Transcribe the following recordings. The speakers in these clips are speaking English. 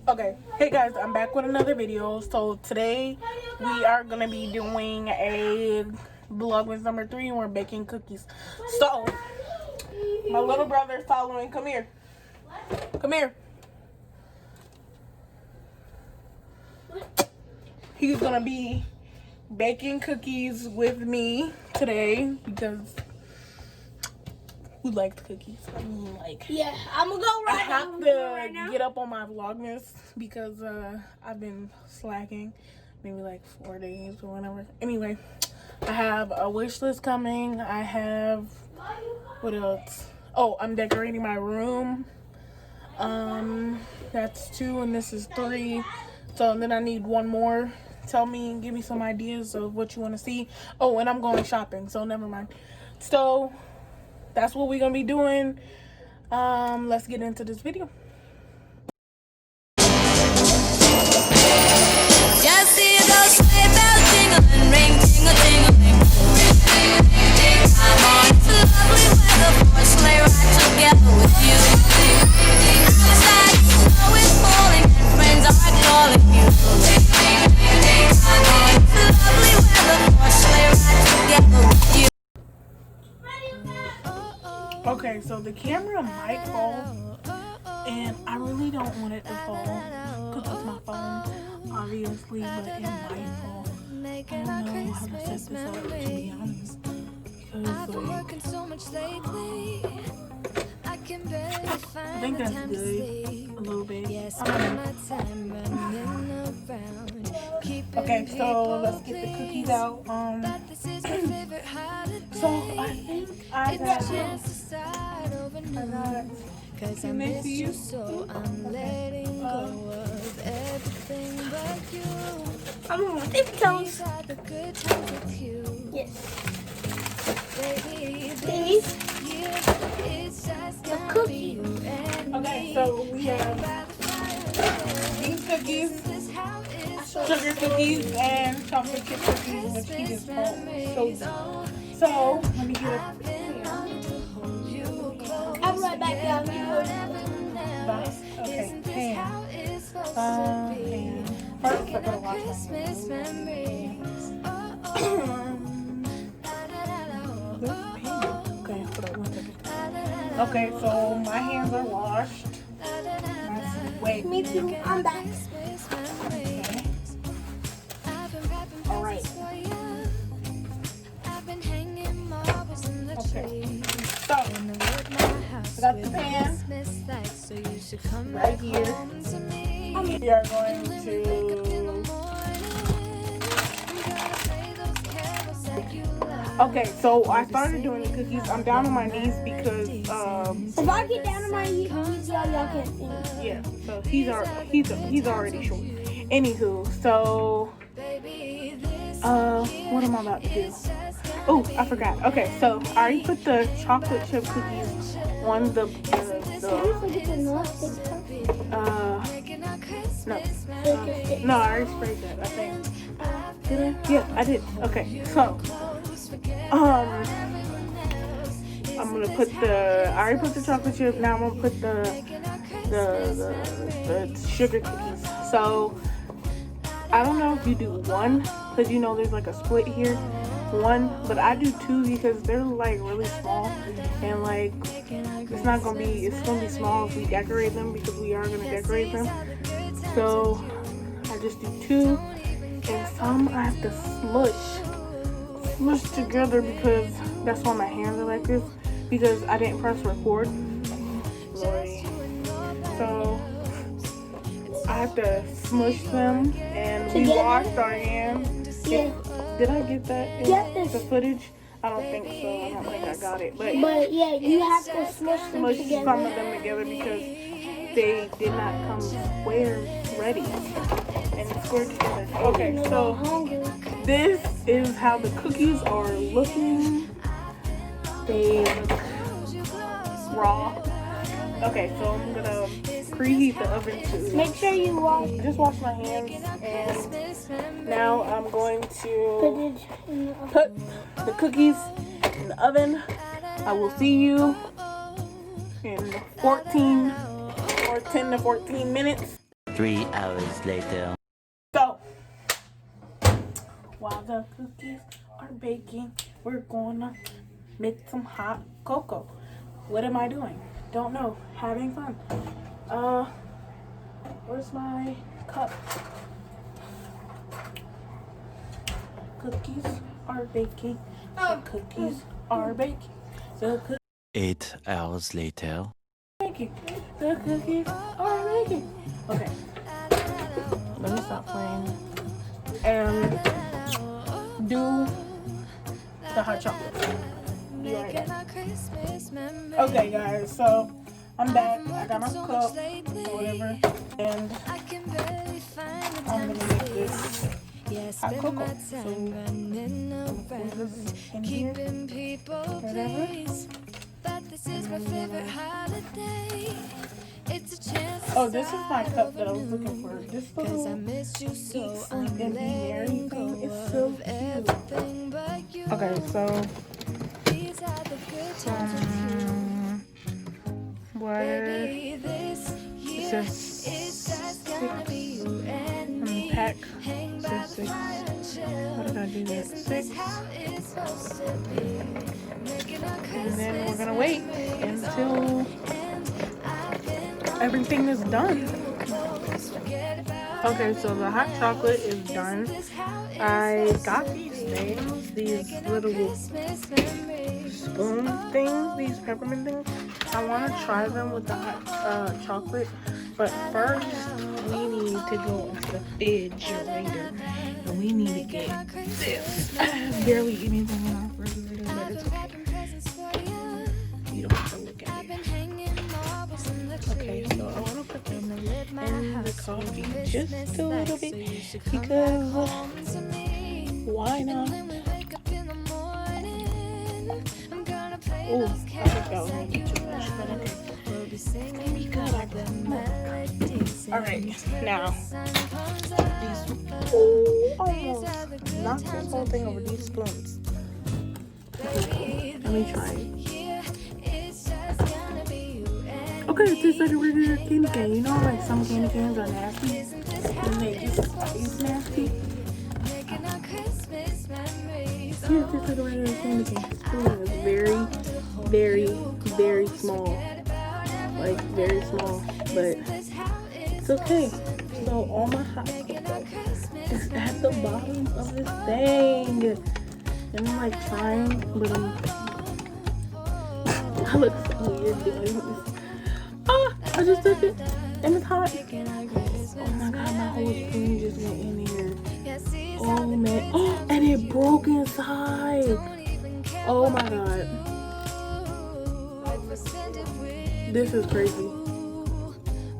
Okay, hey guys, I'm back with another video. So today we are gonna be doing a vlogmas number 3 and we're baking cookies. So my little brother is following. Come here. Come here. He's gonna be baking cookies with me today because who likes cookies? I mean, like, yeah, I'm gonna go right now. I have to get up on my vlogmas because I've been slacking, maybe like 4 days or whatever. Anyway, I have a wish list coming. I have, what else? Oh, I'm decorating my room. That's 2 and this is 3. So then I need 1 more. Tell me, give me some ideas of what you want to see. Oh, and I'm going shopping, so never mind. So that's what we're gonna be doing. Let's get into this video. Just see those sleigh bells jingling, ring, tingle, tingling. I'm on to lovely weather for a sleigh ride together with you. Outside, snow is falling and friends are calling you. I'm on to lovely weather for a sleigh ride together with you. Okay, so the camera might fall, and I really don't want it to fall because it's my phone, obviously, but it might fall. I don't know how to set this up, to be honest, because I think that's good, a little bit. Okay, so let's get the cookies out. So I think I got Cause I miss you so I'm letting go of everything but you. I'm gonna take those. The good times with you. Yes. Baby, These. it's just The gonna cookie. be you and Okay, so we have these cookies, sugar cookies, and chocolate chip cookies, which he just called so good. So let me get a I'll be right back, y'all. Okay, pan. Pan. First, I gotta wash my hands. Okay, hold on 1 second. Okay, so my hands are washed. Wait. Me too. I'm back. Okay. All right. Okay. So, I got the pan right here. We are going to. Okay, so I started doing the cookies. I'm down on my knees because If I get down on my knees, y'all can't see me. yeah. So he's already short. Anywho, so what am I about to do? Oh, I forgot. Okay, so I already put the chocolate chip cookies on the no, I already sprayed that, I think. Did I? Yeah, I did. Okay, so I'm gonna put I already put the chocolate chip. Now I'm gonna put the sugar cookies. So I don't know if you do 1 because you know there's like a split here. 1, but I do 2 because they're like really small, and like it's gonna be small if we decorate them because we are gonna decorate them. So I just do 2, and some I have to smush together because that's why my hands are like this, because I didn't press record. So I have to smush them, and we washed our hands. Yeah. Did I get that in the footage? I don't think so. I don't think I got it. But yeah, you have to smush them smush together. some of them together because they did not come square ready and square together. Okay, so this is how the cookies are looking. They look raw. Okay, so I'm gonna preheat the oven to. Make sure you wash. Just wash my hands, and now I'm going to put the cookies in the oven. I will see you in 10 to 14 minutes. 3 hours later. So, while the cookies are baking, we're gonna make some hot cocoa. What am I doing? Don't know. Having fun. Where's my cup? Cookies are baking. The cookies are baking. The cookies 8 hours later. baking. The cookies are baking. Okay. Let me stop playing and do the hot chocolate. Be right back. Okay, guys. So I'm back. I got my cup or whatever, and I'm gonna make this hot cocoa. So I'm gonna pour this in here. Whatever. Oh, this is my cup that I was looking for. This little eat, sleep, and be merry thing is so cute. Okay, so what? It says 6. Pack says 6. What did I do that? 6. And then we're gonna wait until everything is done. Okay, so the hot chocolate is done. I got these things, these little spoon things, these peppermint things. I want to try them with the hot chocolate, but first we need to go into the refrigerator and we need to get this. Barely anything in our refrigerator, but it's okay. You don't have to look at it. Okay, so I want to put them in the coffee just a little bit because why not? Oh, I think that was a little bit too much, but okay. It's gonna be good. Alright, now these. Oh, almost knocked this whole thing over these spoons. Let me try it. Okay, it tastes like a regular candy cane. You know, like some candy canes are nasty. And they just taste nasty. Yeah, it tastes like a regular candy cane. This spoon is very, very, very small. Like, very small. But it's okay. So, all my hot cocoa is at the bottom of this thing. And I'm like trying, but I look so weird doing this. Ah, I just took it and it's hot. Oh my god, my whole spoon just went in here. Oh man, oh, and it broke inside. Oh my god. This is crazy.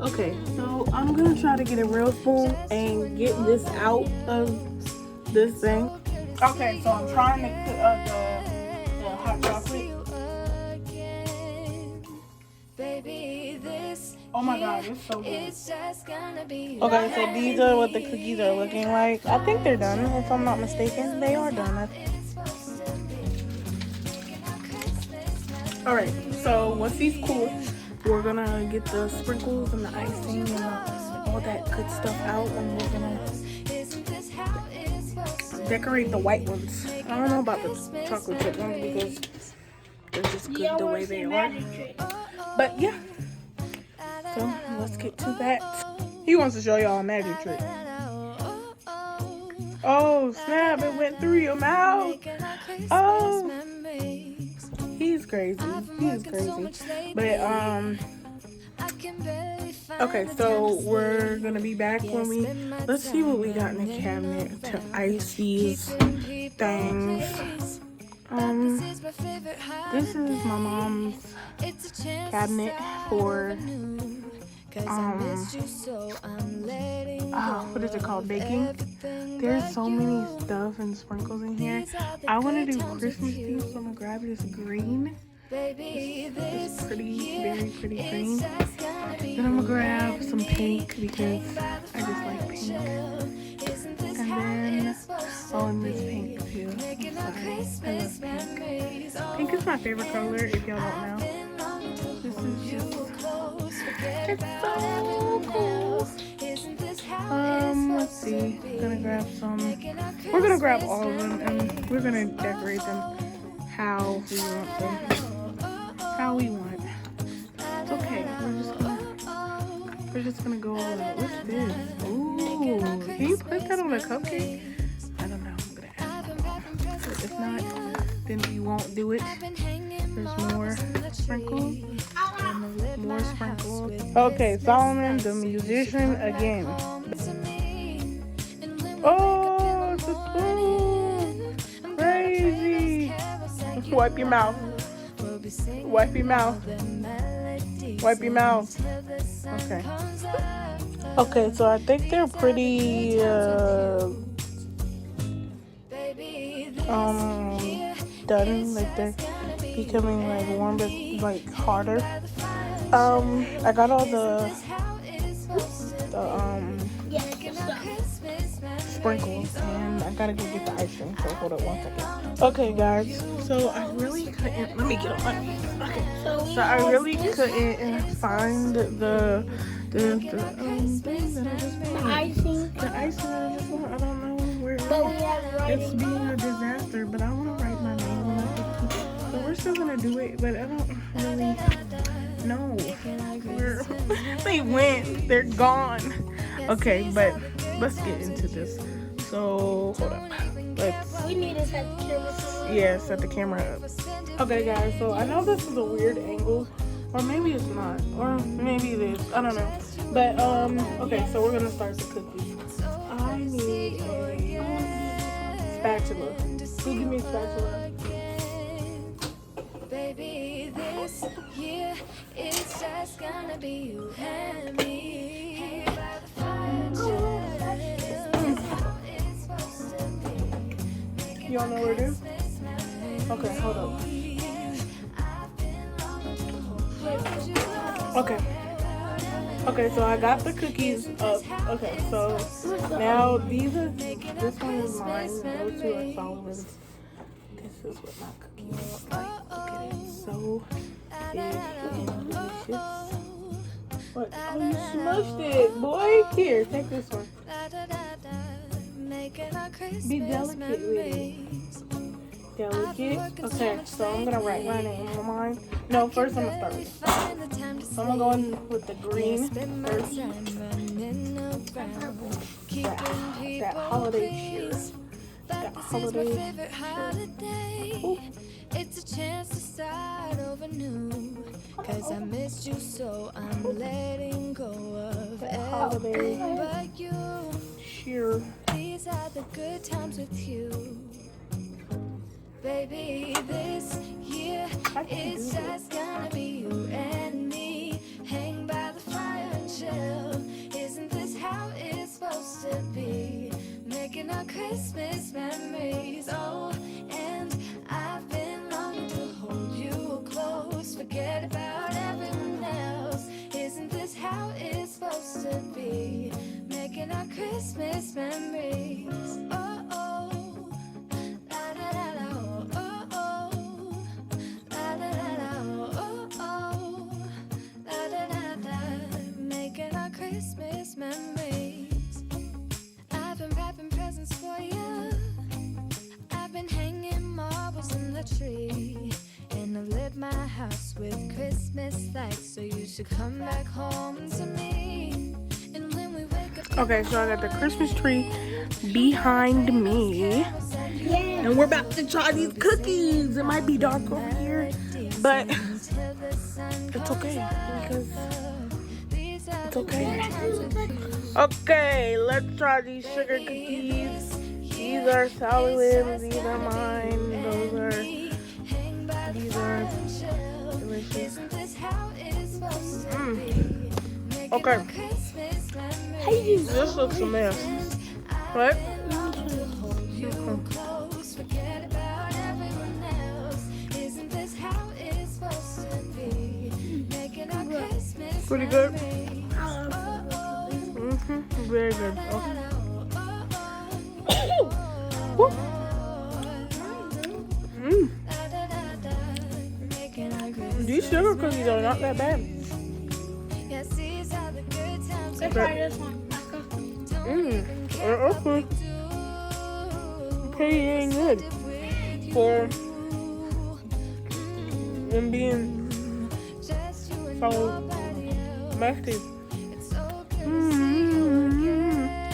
Okay, so I'm gonna try to get a real spoon and get this out of this thing. Okay, so I'm trying to put the hot chocolate. Oh my god, it's so good. Okay, so these are what the cookies are looking like. I think they're done, if I'm not mistaken. They are done. Alright, so once these cool, we're gonna get the sprinkles and the icing and all that good stuff out, and we're gonna decorate the white ones. I don't know about the chocolate chip ones because they're just good the way they are. But yeah. So let's get to that. He wants to show y'all a magic trick. Oh snap, it went through your mouth. Oh, he's crazy. He is crazy. But okay, so we're gonna be back when let's see what we got in the cabinet to ice these things. This is my mom's cabinet for what is it called, baking. There's so many stuff and sprinkles in here. I want to do Christmas theme, so I'm gonna grab this green. This pretty, very pretty green. Then I'm gonna grab some pink because I just like pink. And then and this pink too. I'm sorry, I love pink. Pink is my favorite color, if y'all don't know. This is just, it's so cool. grab some. We're gonna grab all of them and we're gonna decorate them how we want them. How we want. It's okay. We're just gonna go over that. What's this? Ooh, can you put that on a cupcake? I don't know. I'm gonna ask my mom. If not, then we won't do it. There's more sprinkles. More sprinkles. Okay, Solomon, the musician, again. Oh, it's a spoon. Crazy. Wipe your mouth. Wipe your mouth. Wipe your mouth. Okay. Okay, so I think they're pretty done. Like they're becoming like warm but like harder. I got all the sprinkles and I gotta go get the icing, so hold up 1 second. Okay guys, so I really couldn't, let me get on my knees. Okay, so I really couldn't find the thing that I just bought. Icing. The icing that I just bought, I don't know where it But we is. have it right It's being a disaster, but I want to write my name on it. So we're still gonna do it, but I don't really know where they went. They're gone. Okay, but let's get into this. So hold up. We need to set the camera up. Yeah, set the camera up. Okay, guys. So I know this is a weird angle, or maybe it's not, or maybe it is. I don't know. But okay. So we're gonna start the cookies. I need a spatula. Who give me a spatula? Baby, this year it's just gonna be you and me. Hey, by the fire, it's supposed to be. Y'all know where it is? Okay, hold up. Okay. Okay, so I got the cookies up. Okay, so now this one is mine. Those two are Solomon's. This is what my cookies look like. Look at it. So big and delicious. What? Oh, you smushed it, boy. Here, take this one. Be delicate with it. Delicate. Okay, so I'm gonna write my name on mine. No, first I'm gonna start with it. So I'm gonna go in with the green first. That holiday cheer. That holiday cheer. Ooh. It's a chance to start over new. Cause I missed you, so I'm letting go of everything but you. Cheer. These are the good times with you. Baby, this year it's just gonna be you and me. Hang by the fire and chill. Isn't this how it's supposed to be? Making our Christmas memories. Oh, and I've been longing to hold you close. Forget about everyone else. Isn't this how it's supposed to be? Making our Christmas memories. Oh, oh. La, da, da, da, oh, oh, oh. La, da, da, da, oh, oh, oh. La, da, da, da. Making our Christmas memories. I've been wrapping presents for you. I've been hanging marbles in the tree. And I've lit my house with Christmas lights. So you should come back home to me. And when we wake up. Okay, so I got the Christmas tree behind me. And we're about to try these cookies. It might be dark over here, but it's okay because it's okay. Okay, let's try these sugar cookies. These are Solomon's, these are mine. These are delicious. Okay. This looks a mess. What? Pretty good. Very good. These sugar cookies are not that bad. Let's try this one. Okay. Petty ain't good for them being so messy.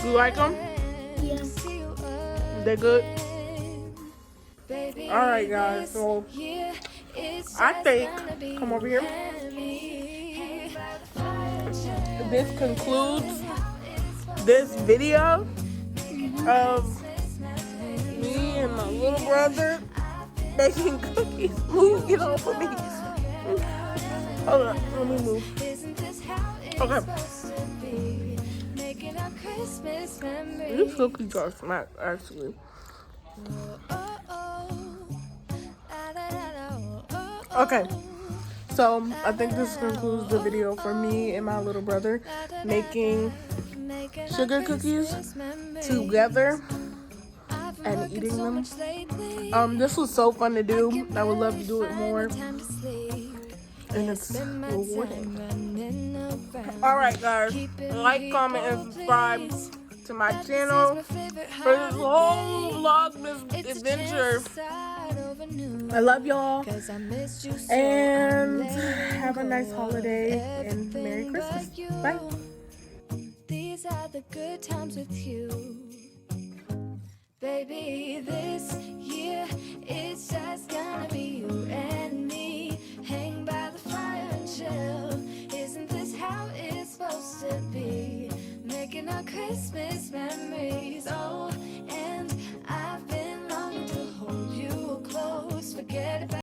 You like them? Yeah. They good? Alright guys, so I think, come over here, this concludes this video of me and my little brother making cookies. Move, get off of me. Hold on, let me move. Okay. These cookies are smack, actually. Okay, so I think this concludes the video for me and my little brother making sugar cookies together and eating them. This was so fun to do. I would love to do it more, and it's rewarding. Alright guys, like, comment, and subscribe to my channel for this whole vlogmas adventure. I love y'all, and have a nice holiday and Merry Christmas. Bye. These are the good times with you, baby. This year it's just gonna be you and